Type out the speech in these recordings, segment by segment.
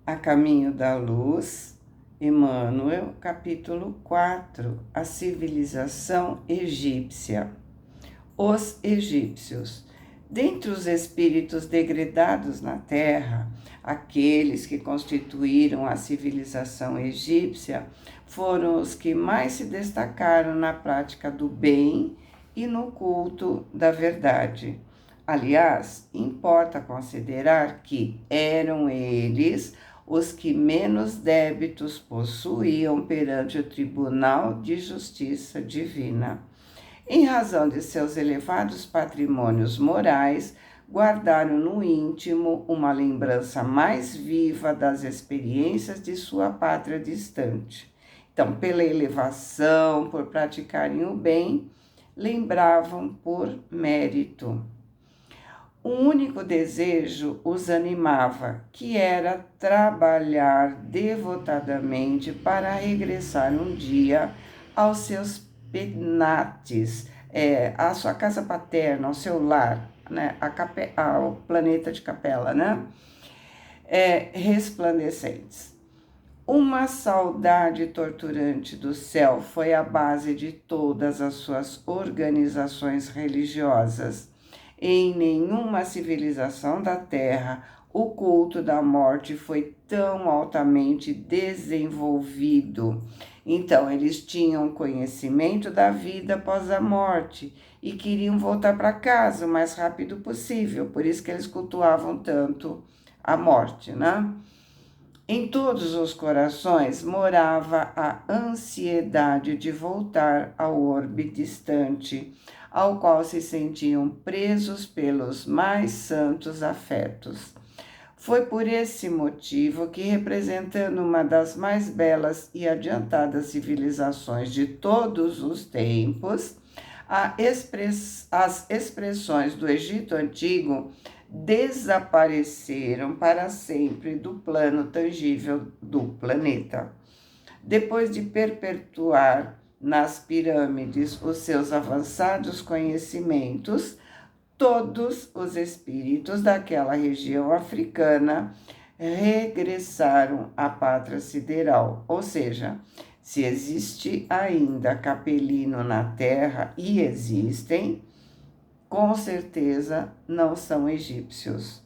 A Caminho da Luz, Emmanuel, capítulo 4, a civilização egípcia. Os egípcios. Dentre os espíritos degredados na Terra, aqueles que constituíram a civilização egípcia foram os que mais se destacaram na prática do bem e no culto da verdade. Aliás, importa considerar que eram eles os que menos débitos possuíam perante o Tribunal de Justiça Divina. Em razão de seus elevados patrimônios morais, guardaram no íntimo uma lembrança mais viva das experiências de sua pátria distante. Então, pela elevação, por praticarem o bem, lembravam por mérito. Um único desejo os animava, que era trabalhar devotadamente para regressar um dia aos seus penates, à sua casa paterna, ao seu lar, né, ao planeta de Capela, né, resplandecentes. Uma saudade torturante do céu foi a base de todas as suas organizações religiosas. Em nenhuma civilização da Terra, o culto da morte foi tão altamente desenvolvido. Então, eles tinham conhecimento da vida após a morte e queriam voltar para casa o mais rápido possível, por isso que eles cultuavam tanto a morte, né? Em todos os corações morava a ansiedade de voltar ao orbe distante, ao qual se sentiam presos pelos mais santos afetos. Foi por esse motivo que, representando uma das mais belas e adiantadas civilizações de todos os tempos, as expressões do Egito Antigo desapareceram para sempre do plano tangível do planeta. Depois de perpetuar nas pirâmides os seus avançados conhecimentos, todos os espíritos daquela região africana regressaram à pátria sideral, ou seja, se existe ainda capelino na Terra, e existem, com certeza não são egípcios,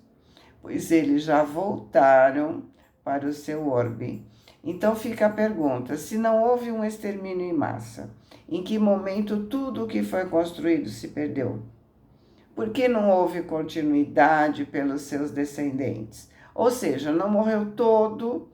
pois eles já voltaram para o seu orbe. Então fica a pergunta: se não houve um extermínio em massa, em que momento tudo o que foi construído se perdeu? Por que não houve continuidade pelos seus descendentes? Ou seja, não morreu todo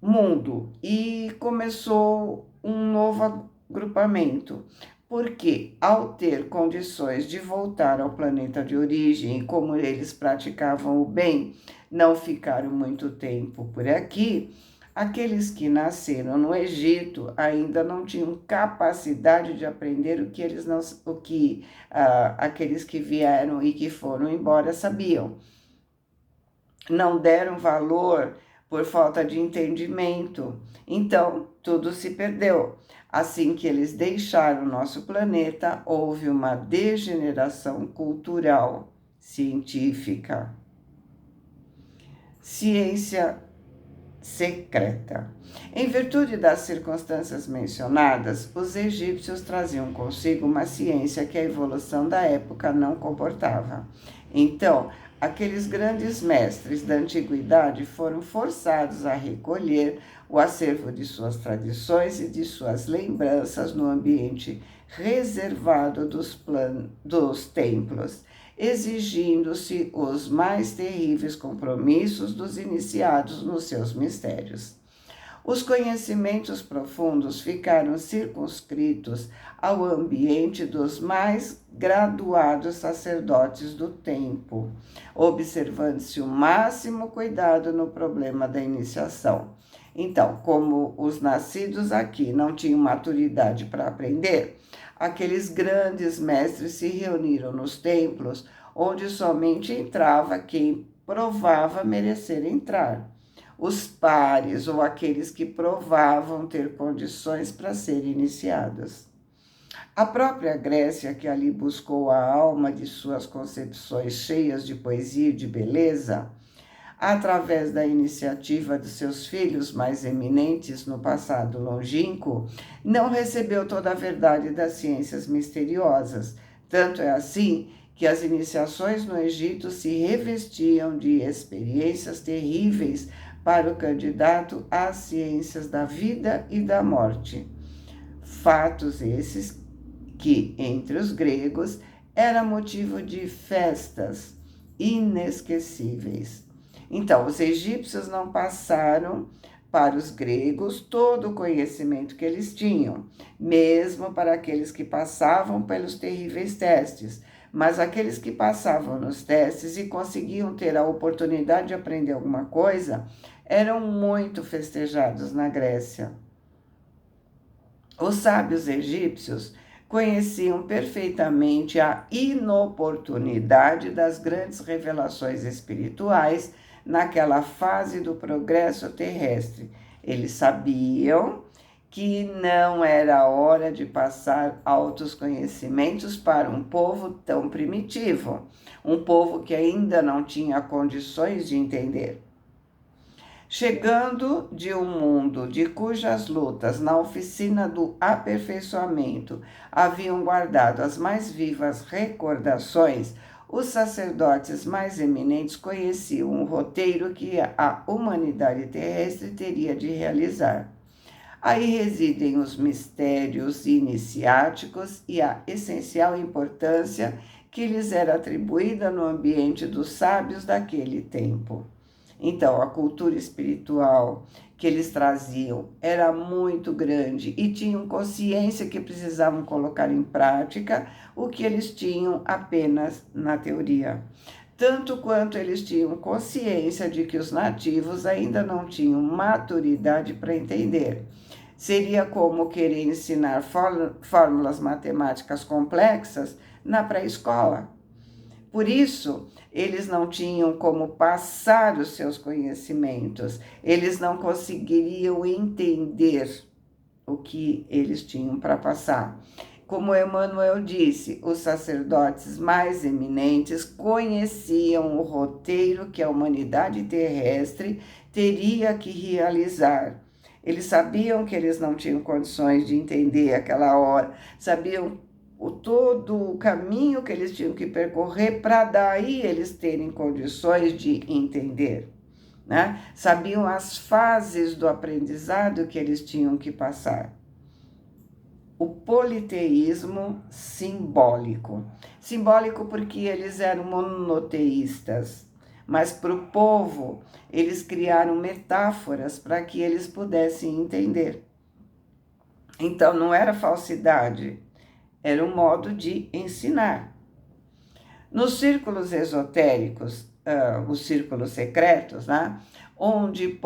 mundo e começou um novo agrupamento. Porque, ao ter condições de voltar ao planeta de origem, como eles praticavam o bem, não ficaram muito tempo por aqui, aqueles que nasceram no Egito ainda não tinham capacidade de aprender aqueles que vieram e que foram embora sabiam. Não deram valor por falta de entendimento. Então, tudo se perdeu. Assim que eles deixaram o nosso planeta, houve uma degeneração cultural, científica. Ciência secreta. Em virtude das circunstâncias mencionadas, os egípcios traziam consigo uma ciência que a evolução da época não comportava. Então, aqueles grandes mestres da antiguidade foram forçados a recolher o acervo de suas tradições e de suas lembranças no ambiente reservado dos templos, exigindo-se os mais terríveis compromissos dos iniciados nos seus mistérios. Os conhecimentos profundos ficaram circunscritos ao ambiente dos mais graduados sacerdotes do tempo, observando-se o máximo cuidado no problema da iniciação. Então, como os nascidos aqui não tinham maturidade para aprender, aqueles grandes mestres se reuniram nos templos, onde somente entrava quem provava merecer entrar. Os pares ou aqueles que provavam ter condições para serem iniciados. A própria Grécia, que ali buscou a alma de suas concepções cheias de poesia e de beleza, através da iniciativa de seus filhos mais eminentes no passado longínquo, não recebeu toda a verdade das ciências misteriosas. Tanto é assim que as iniciações no Egito se revestiam de experiências terríveis para o candidato às ciências da vida e da morte. Fatos esses que, entre os gregos, era motivo de festas inesquecíveis. Então, os egípcios não passaram para os gregos todo o conhecimento que eles tinham, mesmo para aqueles que passavam pelos terríveis testes. Mas aqueles que passavam nos testes e conseguiam ter a oportunidade de aprender alguma coisa, eram muito festejados na Grécia. Os sábios egípcios conheciam perfeitamente a inoportunidade das grandes revelações espirituais naquela fase do progresso terrestre. Eles sabiam que não era hora de passar altos conhecimentos para um povo tão primitivo, um povo que ainda não tinha condições de entender. Chegando de um mundo de cujas lutas na oficina do aperfeiçoamento haviam guardado as mais vivas recordações, os sacerdotes mais eminentes conheciam o roteiro que a humanidade terrestre teria de realizar. Aí residem os mistérios iniciáticos e a essencial importância que lhes era atribuída no ambiente dos sábios daquele tempo. Então, a cultura espiritual que eles traziam era muito grande e tinham consciência que precisavam colocar em prática o que eles tinham apenas na teoria. Tanto quanto eles tinham consciência de que os nativos ainda não tinham maturidade para entender. Seria como querer ensinar fórmulas matemáticas complexas na pré-escola. Por isso, eles não tinham como passar os seus conhecimentos, eles não conseguiriam entender o que eles tinham para passar. Como Emmanuel disse, os sacerdotes mais eminentes conheciam o roteiro que a humanidade terrestre teria que realizar. Eles sabiam que eles não tinham condições de entender aquela hora, sabiam todo o caminho que eles tinham que percorrer para daí eles terem condições de entender, né? Sabiam as fases do aprendizado que eles tinham que passar. O politeísmo simbólico. Simbólico porque eles eram monoteístas, mas para o povo eles criaram metáforas para que eles pudessem entender. Então não era falsidade, era um modo de ensinar. Nos círculos esotéricos, os círculos secretos, né, onde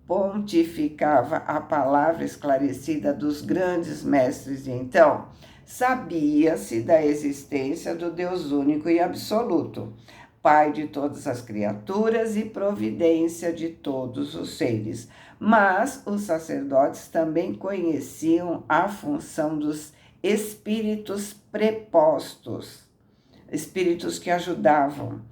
pontificava a palavra esclarecida dos grandes mestres de então, sabia-se da existência do Deus único e absoluto, Pai de todas as criaturas e providência de todos os seres. Mas os sacerdotes também conheciam a função dos espíritos prepostos, espíritos que ajudavam,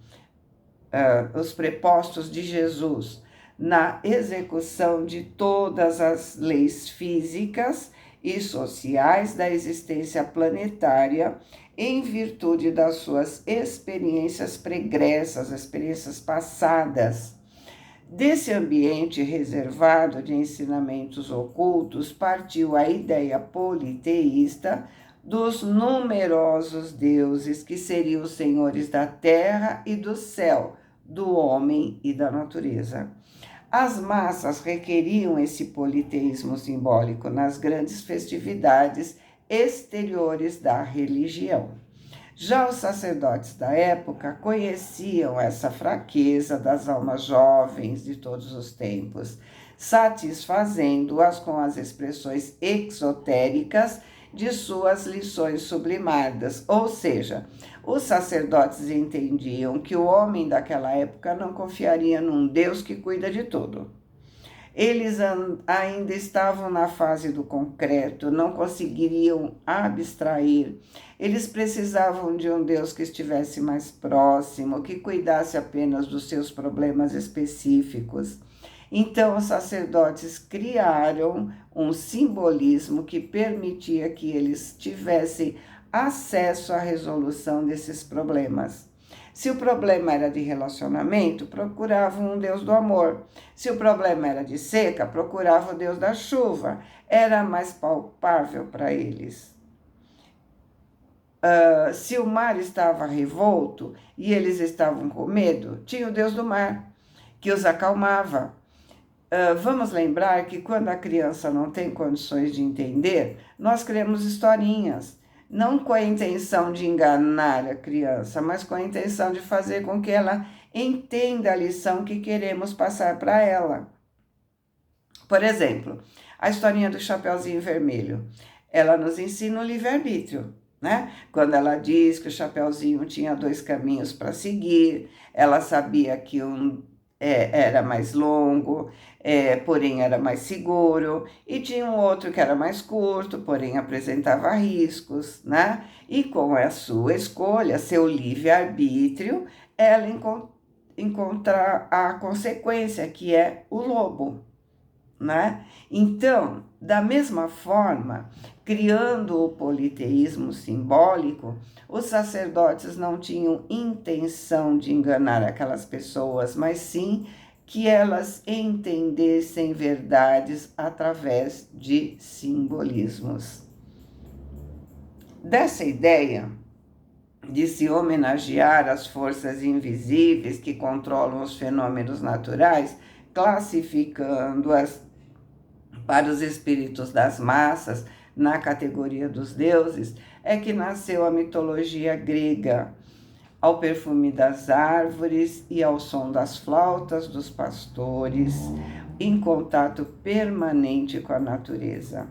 os prepostos de Jesus, na execução de todas as leis físicas e sociais da existência planetária, em virtude das suas experiências pregressas, experiências passadas. Desse ambiente reservado de ensinamentos ocultos, partiu a ideia politeísta dos numerosos deuses que seriam os senhores da terra e do céu, do homem e da natureza. As massas requeriam esse politeísmo simbólico nas grandes festividades exteriores da religião. Já os sacerdotes da época conheciam essa fraqueza das almas jovens de todos os tempos, satisfazendo-as com as expressões exotéricas de suas lições sublimadas, ou seja, os sacerdotes entendiam que o homem daquela época não confiaria num Deus que cuida de tudo. Eles ainda estavam na fase do concreto, não conseguiriam abstrair. Eles precisavam de um Deus que estivesse mais próximo, que cuidasse apenas dos seus problemas específicos. Então, os sacerdotes criaram um simbolismo que permitia que eles tivessem acesso à resolução desses problemas. Se o problema era de relacionamento, procuravam um Deus do amor. Se o problema era de seca, procuravam o Deus da chuva. Era mais palpável para eles. Se o mar estava revolto e eles estavam com medo, tinha o Deus do mar, que os acalmava. Vamos lembrar que quando a criança não tem condições de entender, nós criamos historinhas, não com a intenção de enganar a criança, mas com a intenção de fazer com que ela entenda a lição que queremos passar para ela. Por exemplo, a historinha do Chapeuzinho Vermelho, ela nos ensina o livre-arbítrio, né? Quando ela diz que o Chapeuzinho tinha 2 caminhos para seguir, ela sabia que um era mais longo, porém era mais seguro, e tinha um outro que era mais curto, porém apresentava riscos, né? E com a sua escolha, seu livre-arbítrio, ela encontra a consequência, que é o lobo, né? Então, da mesma forma, criando o politeísmo simbólico, os sacerdotes não tinham intenção de enganar aquelas pessoas, mas sim que elas entendessem verdades através de simbolismos. Dessa ideia de se homenagear as forças invisíveis que controlam os fenômenos naturais, classificando-as para os espíritos das massas, na categoria dos deuses, é que nasceu a mitologia grega, ao perfume das árvores e ao som das flautas dos pastores, em contato permanente com a natureza.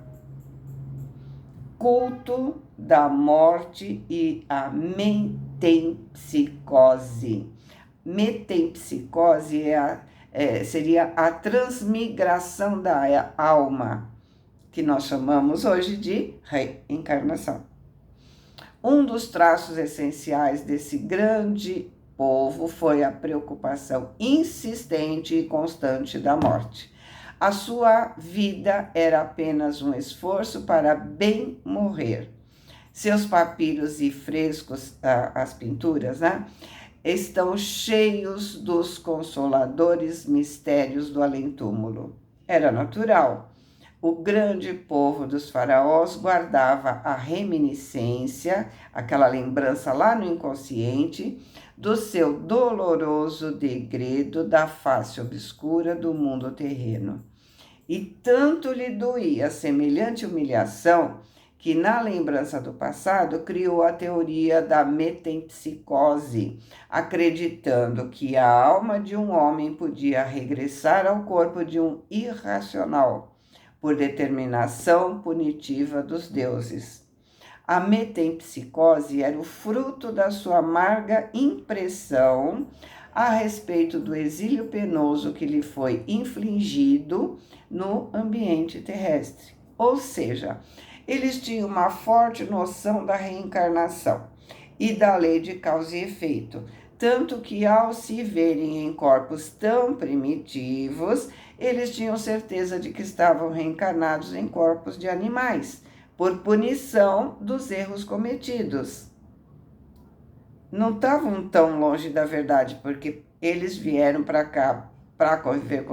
Culto da morte e a metempsicose. Metempsicose seria a transmigração da alma, que nós chamamos hoje de reencarnação. Um dos traços essenciais desse grande povo foi a preocupação insistente e constante da morte. A sua vida era apenas um esforço para bem morrer. Seus papiros e frescos, as pinturas, né, estão cheios dos consoladores mistérios do além-túmulo. Era natural. O grande povo dos faraós guardava a reminiscência, aquela lembrança lá no inconsciente, do seu doloroso degredo da face obscura do mundo terreno. E tanto lhe doía semelhante humilhação que, na lembrança do passado, criou a teoria da metempsicose, acreditando que a alma de um homem podia regressar ao corpo de um irracional, por determinação punitiva dos deuses. A metempsicose era o fruto da sua amarga impressão a respeito do exílio penoso que lhe foi infligido no ambiente terrestre. Ou seja, eles tinham uma forte noção da reencarnação e da lei de causa e efeito, tanto que ao se verem em corpos tão primitivos, eles tinham certeza de que estavam reencarnados em corpos de animais, por punição dos erros cometidos. Não estavam tão longe da verdade, porque eles vieram para cá para conviver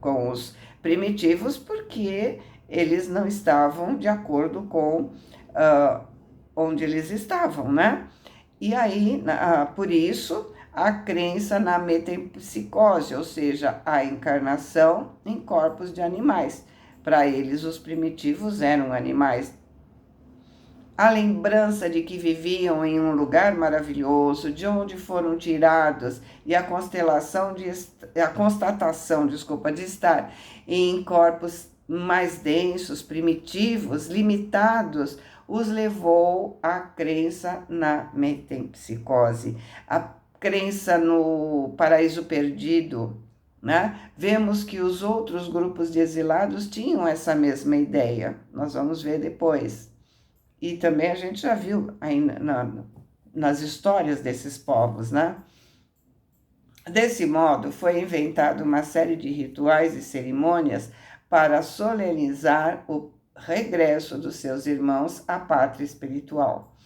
com os primitivos, porque eles não estavam de acordo com onde eles estavam, né? E aí, por isso, a crença na metempsicose, ou seja, a encarnação em corpos de animais. Para eles, os primitivos eram animais. A lembrança de que viviam em um lugar maravilhoso, de onde foram tirados, e a constatação de estar em corpos mais densos, primitivos, limitados, os levou à crença na metempsicose. A crença no paraíso perdido né? Vemos que os outros grupos de exilados tinham essa mesma ideia. Nós vamos ver depois. E também a gente já viu aí nas histórias desses povos, né? Desse modo, foi inventada uma série de rituais e cerimônias para solenizar o regresso dos seus irmãos à pátria espiritual.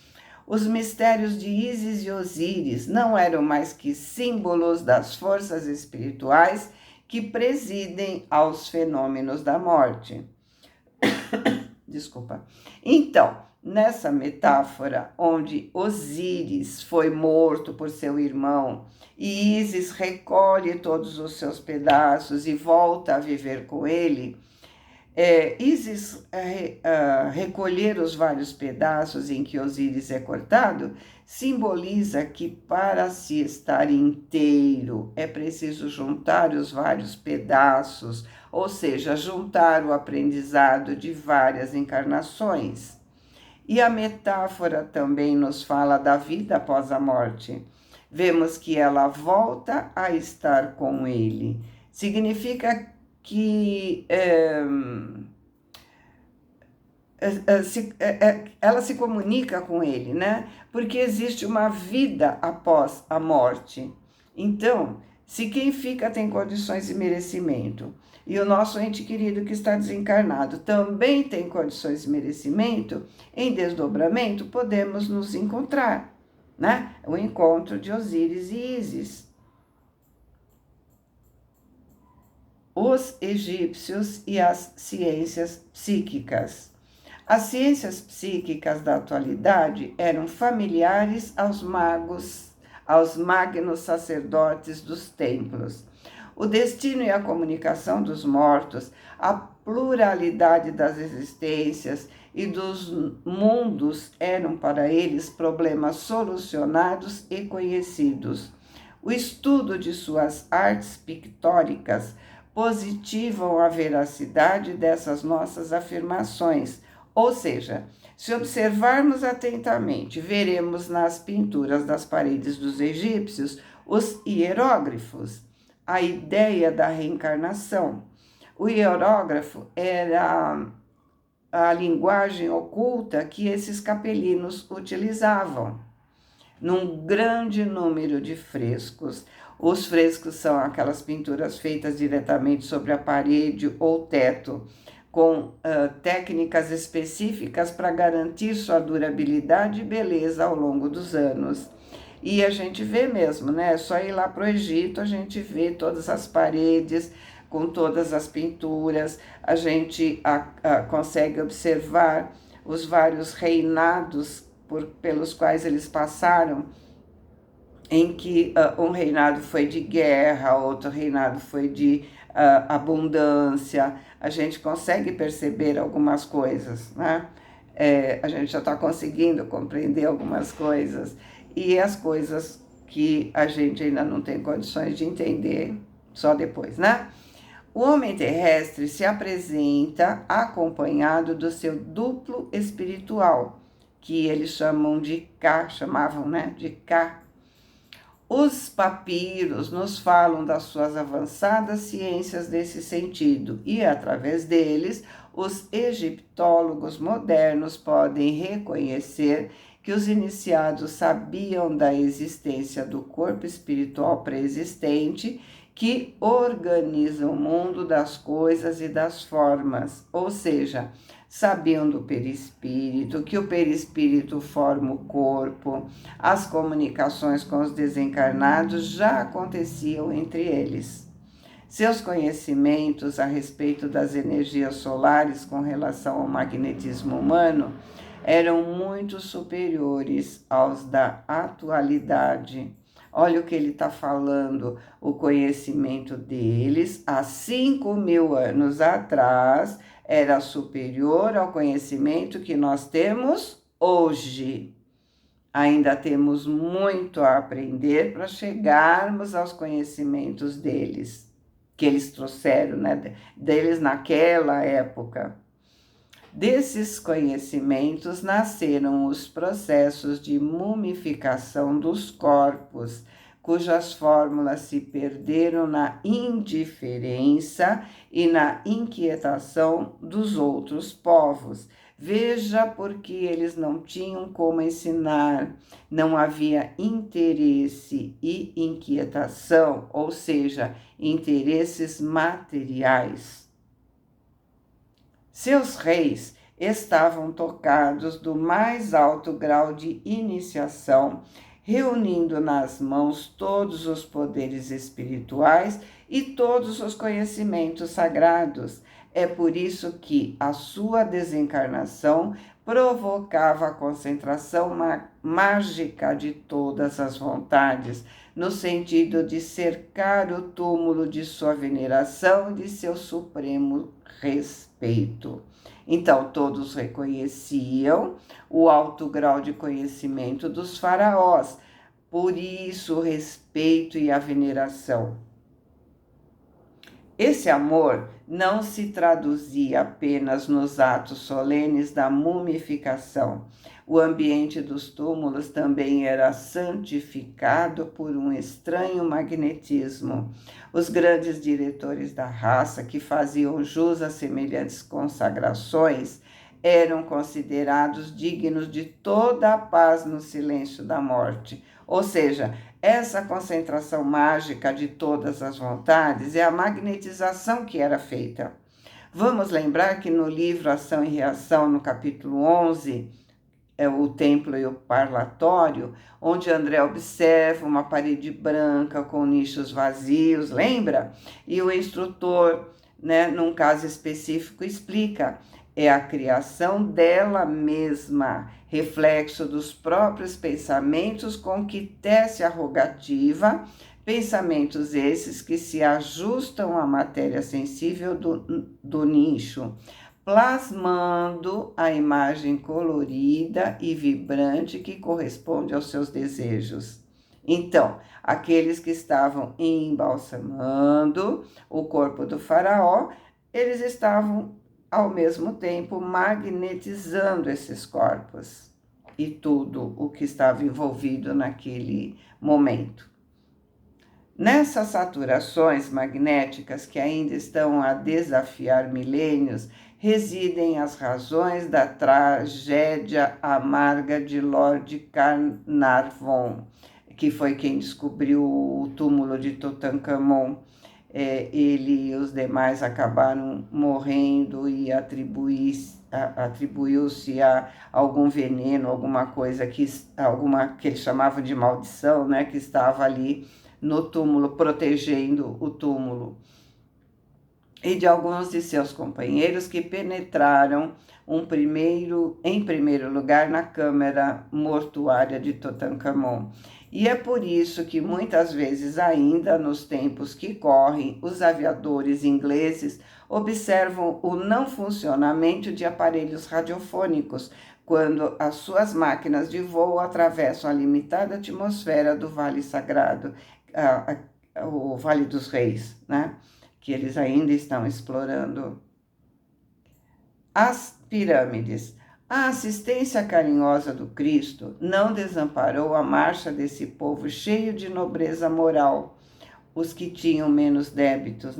Os mistérios de Ísis e Osíris não eram mais que símbolos das forças espirituais que presidem aos fenômenos da morte. Desculpa. Então, nessa metáfora, onde Osíris foi morto por seu irmão e Ísis recolhe todos os seus pedaços e volta a viver com ele, Ísis recolher os vários pedaços em que Osíris é cortado simboliza que para se estar inteiro é preciso juntar os vários pedaços, ou seja, juntar o aprendizado de várias encarnações. E a metáfora também nos fala da vida após a morte. Vemos que ela volta a estar com ele. Significa que ela se comunica com ele, né? Porque existe uma vida após a morte. Então, se quem fica tem condições de merecimento e o nosso ente querido que está desencarnado também tem condições de merecimento, em desdobramento podemos nos encontrar, né? O encontro de Osíris e Ísis. Os egípcios e as ciências psíquicas. As ciências psíquicas da atualidade eram familiares aos magos, aos magnos sacerdotes dos templos. O destino e a comunicação dos mortos, a pluralidade das existências e dos mundos eram para eles problemas solucionados e conhecidos. O estudo de suas artes pictóricas positivam a veracidade dessas nossas afirmações. Ou seja, se observarmos atentamente, veremos nas pinturas das paredes dos egípcios os hieróglifos, a ideia da reencarnação. O hierógrafo era a linguagem oculta que esses capelinos utilizavam. Num grande número de frescos. Os frescos são aquelas pinturas feitas diretamente sobre a parede ou teto, com técnicas específicas para garantir sua durabilidade e beleza ao longo dos anos. E a gente vê mesmo, né? É só ir lá para o Egito, a gente vê todas as paredes com todas as pinturas, a gente consegue observar os vários reinados pelos quais eles passaram, em que um reinado foi de guerra, outro reinado foi de abundância. A gente consegue perceber algumas coisas, né? A gente já está conseguindo compreender algumas coisas, e as coisas que a gente ainda não tem condições de entender só depois, né? O homem terrestre se apresenta acompanhado do seu duplo espiritual, que eles chamavam, né, de Ka. Os papiros nos falam das suas avançadas ciências desse sentido e, através deles, os egiptólogos modernos podem reconhecer que os iniciados sabiam da existência do corpo espiritual pré-existente que organiza o mundo das coisas e das formas, ou seja, sabiam do perispírito, que o perispírito forma o corpo, as comunicações com os desencarnados já aconteciam entre eles. Seus conhecimentos a respeito das energias solares com relação ao magnetismo humano eram muito superiores aos da atualidade. Olha o que ele está falando, o conhecimento deles há 5.000 anos atrás era superior ao conhecimento que nós temos hoje. Ainda temos muito a aprender para chegarmos aos conhecimentos deles, que eles trouxeram, né, deles naquela época. Desses conhecimentos nasceram os processos de mumificação dos corpos, cujas fórmulas se perderam na indiferença e na inquietação dos outros povos. Veja porque eles não tinham como ensinar, não havia interesse e inquietação, ou seja, interesses materiais. Seus reis estavam tocados do mais alto grau de iniciação, reunindo nas mãos todos os poderes espirituais e todos os conhecimentos sagrados. É por isso que a sua desencarnação provocava a concentração mágica de todas as vontades, no sentido de cercar o túmulo de sua veneração e de seu supremo respeito. Então, todos reconheciam o alto grau de conhecimento dos faraós, por isso o respeito e a veneração. Esse amor não se traduzia apenas nos atos solenes da mumificação. O ambiente dos túmulos também era santificado por um estranho magnetismo. Os grandes diretores da raça, que faziam jus a semelhantes consagrações, eram considerados dignos de toda a paz no silêncio da morte. Ou seja, essa concentração mágica de todas as vontades é a magnetização que era feita. Vamos lembrar que no livro Ação e Reação, no capítulo 11, é o templo e o parlatório, onde André observa uma parede branca com nichos vazios, lembra? E o instrutor, num caso específico, explica: é a criação dela mesma, reflexo dos próprios pensamentos com que tece a rogativa, pensamentos esses que se ajustam à matéria sensível do nicho, plasmando a imagem colorida e vibrante que corresponde aos seus desejos. Então, aqueles que estavam embalsamando o corpo do faraó, eles estavam ao mesmo tempo magnetizando esses corpos e tudo o que estava envolvido naquele momento. Nessas saturações magnéticas que ainda estão a desafiar milênios, residem as razões da tragédia amarga de Lord Carnarvon, que foi quem descobriu o túmulo de Tutankhamon. Ele e os demais acabaram morrendo e atribuiu-se a algum veneno, alguma coisa que ele chamava de maldição, que estava ali no túmulo, protegendo o túmulo. E de alguns de seus companheiros que penetraram em primeiro lugar na câmara mortuária de Tutankhamon. E é por isso que muitas vezes ainda nos tempos que correm, os aviadores ingleses observam o não funcionamento de aparelhos radiofônicos quando as suas máquinas de voo atravessam a limitada atmosfera do Vale Sagrado, o Vale dos Reis, que eles ainda estão explorando. As pirâmides. A assistência carinhosa do Cristo não desamparou a marcha desse povo cheio de nobreza moral, os que tinham menos débitos,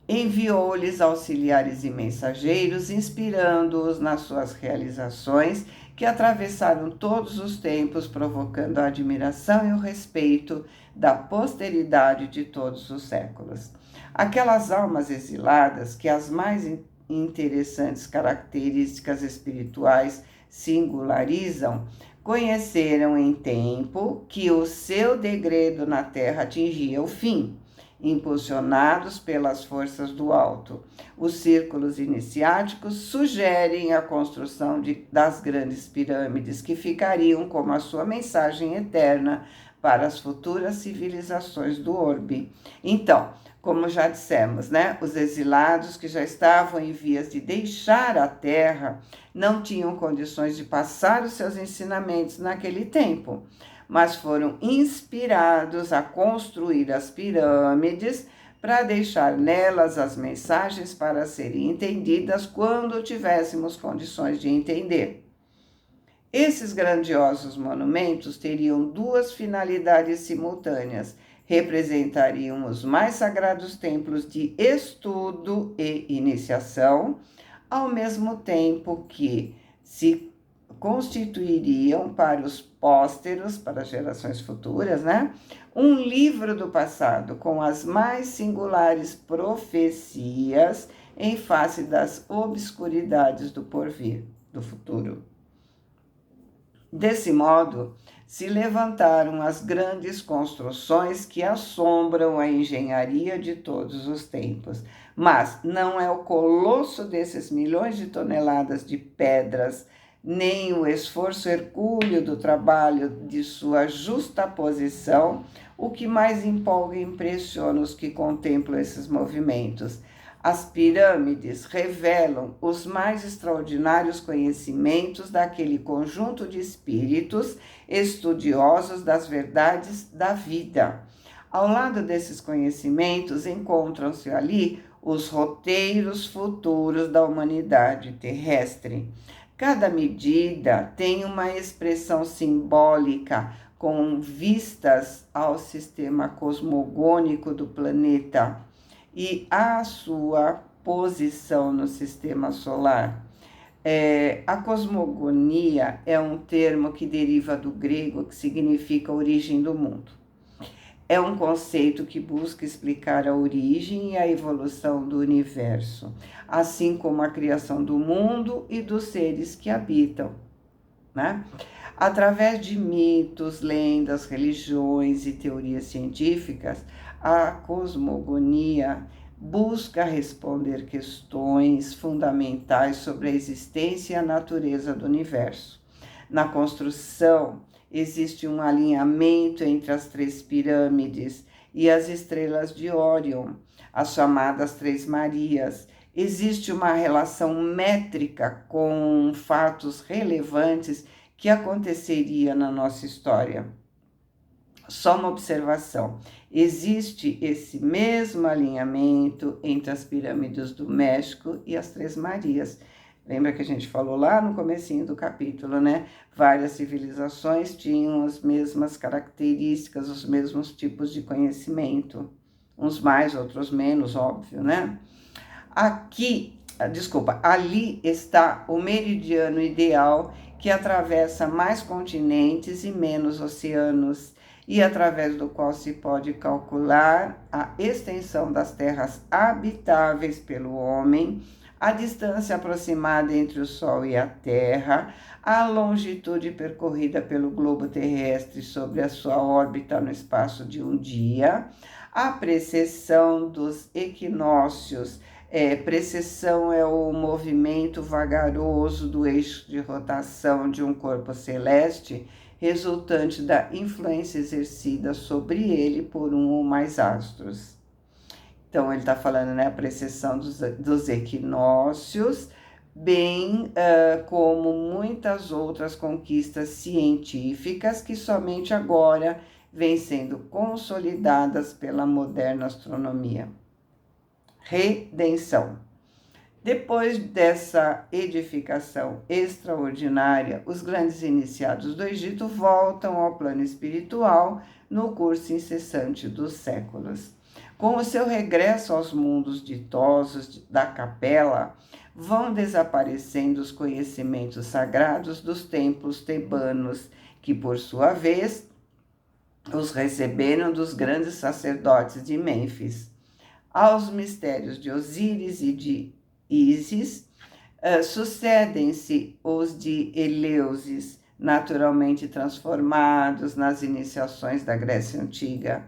Enviou-lhes auxiliares e mensageiros, inspirando-os nas suas realizações, que atravessaram todos os tempos, provocando a admiração e o respeito da posteridade de todos os séculos. Aquelas almas exiladas que as mais interessantes características espirituais singularizam, conheceram em tempo que o seu degredo na Terra atingia o fim, impulsionados pelas forças do alto. Os círculos iniciáticos sugerem a construção das grandes pirâmides, que ficariam como a sua mensagem eterna para as futuras civilizações do orbe. Então, como já dissemos, os exilados que já estavam em vias de deixar a Terra não tinham condições de passar os seus ensinamentos naquele tempo, mas foram inspirados a construir as pirâmides para deixar nelas as mensagens para serem entendidas quando tivéssemos condições de entender. Esses grandiosos monumentos teriam duas finalidades simultâneas. Representariam os mais sagrados templos de estudo e iniciação, ao mesmo tempo que se constituiriam para os pósteros, para as gerações futuras, né? Um livro do passado com as mais singulares profecias em face das obscuridades do porvir, do futuro. Desse modo, se levantaram as grandes construções que assombram a engenharia de todos os tempos. Mas não é o colosso desses milhões de toneladas de pedras, nem o esforço hercúleo do trabalho de sua justa posição, o que mais empolga e impressiona os que contemplam esses movimentos. As pirâmides revelam os mais extraordinários conhecimentos daquele conjunto de espíritos estudiosos das verdades da vida. Ao lado desses conhecimentos, encontram-se ali os roteiros futuros da humanidade terrestre. Cada medida tem uma expressão simbólica com vistas ao sistema cosmogônico do planeta e a sua posição no sistema solar. A cosmogonia é um termo que deriva do grego, que significa origem do mundo. É um conceito que busca explicar a origem e a evolução do universo, assim como a criação do mundo e dos seres que habitam, né? Através de mitos, lendas, religiões e teorias científicas, a cosmogonia busca responder questões fundamentais sobre a existência e a natureza do universo. Na construção, existe um alinhamento entre as três pirâmides e as estrelas de Órion, as chamadas Três Marias. Existe uma relação métrica com fatos relevantes que aconteceria na nossa história. Só uma observação: existe esse mesmo alinhamento entre as pirâmides do México e as Três Marias. Lembra que a gente falou lá no comecinho do capítulo, né? Várias civilizações tinham as mesmas características, os mesmos tipos de conhecimento. Uns mais, outros menos, óbvio, né? Ali está o meridiano ideal que atravessa mais continentes e menos oceanos, e através do qual se pode calcular a extensão das terras habitáveis pelo homem, a distância aproximada entre o Sol e a Terra, a longitude percorrida pelo globo terrestre sobre a sua órbita no espaço de um dia, a precessão dos equinócios. Precessão é o movimento vagaroso do eixo de rotação de um corpo celeste, resultante da influência exercida sobre ele por um ou mais astros. Então, ele está falando, né, a precessão dos equinócios, bem como muitas outras conquistas científicas que somente agora vêm sendo consolidadas pela moderna astronomia. Redenção. Depois dessa edificação extraordinária, os grandes iniciados do Egito voltam ao plano espiritual no curso incessante dos séculos. Com o seu regresso aos mundos ditosos da capela, vão desaparecendo os conhecimentos sagrados dos templos tebanos, que, por sua vez, os receberam dos grandes sacerdotes de Mênfis. Aos mistérios de Osíris e de Ísis, sucedem-se os de Eleusis, naturalmente transformados nas iniciações da Grécia Antiga.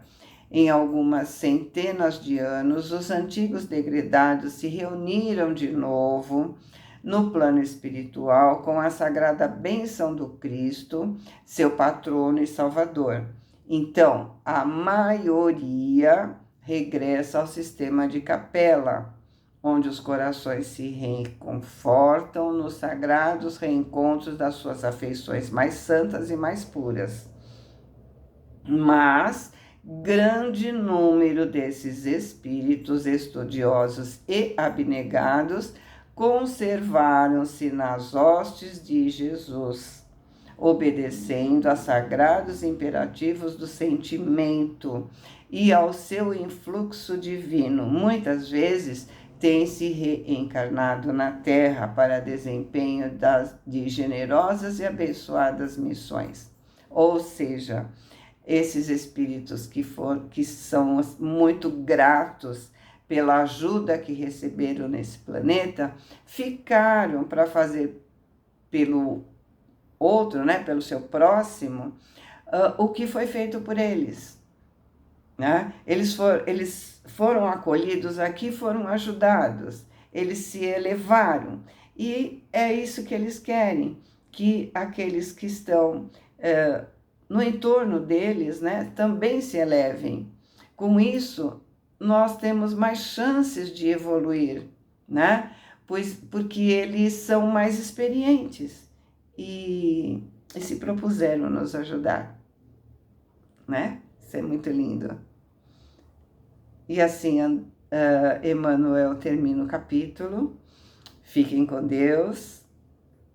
Em algumas centenas de anos, os antigos degredados se reuniram de novo no plano espiritual com a sagrada bênção do Cristo, seu patrono e salvador. Então, a maioria regressa ao sistema de capela, onde os corações se reconfortam nos sagrados reencontros das suas afeições mais santas e mais puras. Mas grande número desses espíritos estudiosos e abnegados conservaram-se nas hostes de Jesus. obedecendo a sagrados imperativos do sentimento e ao seu influxo divino. Muitas vezes tem se reencarnado na Terra para desempenho de generosas e abençoadas missões. Ou seja, esses espíritos que são muito gratos pela ajuda que receberam nesse planeta, ficaram para fazer pelo outro, né, pelo seu próximo, o que foi feito por eles. Né? Eles foram acolhidos aqui, foram ajudados, eles se elevaram. E é isso que eles querem, que aqueles que estão no entorno deles, né, também se elevem. Com isso, nós temos mais chances de evoluir, né? Porque eles são mais experientes e se propuseram nos ajudar, né? Isso é muito lindo. E assim, Emmanuel termina o capítulo. Fiquem com Deus.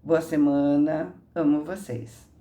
Boa semana. Amo vocês.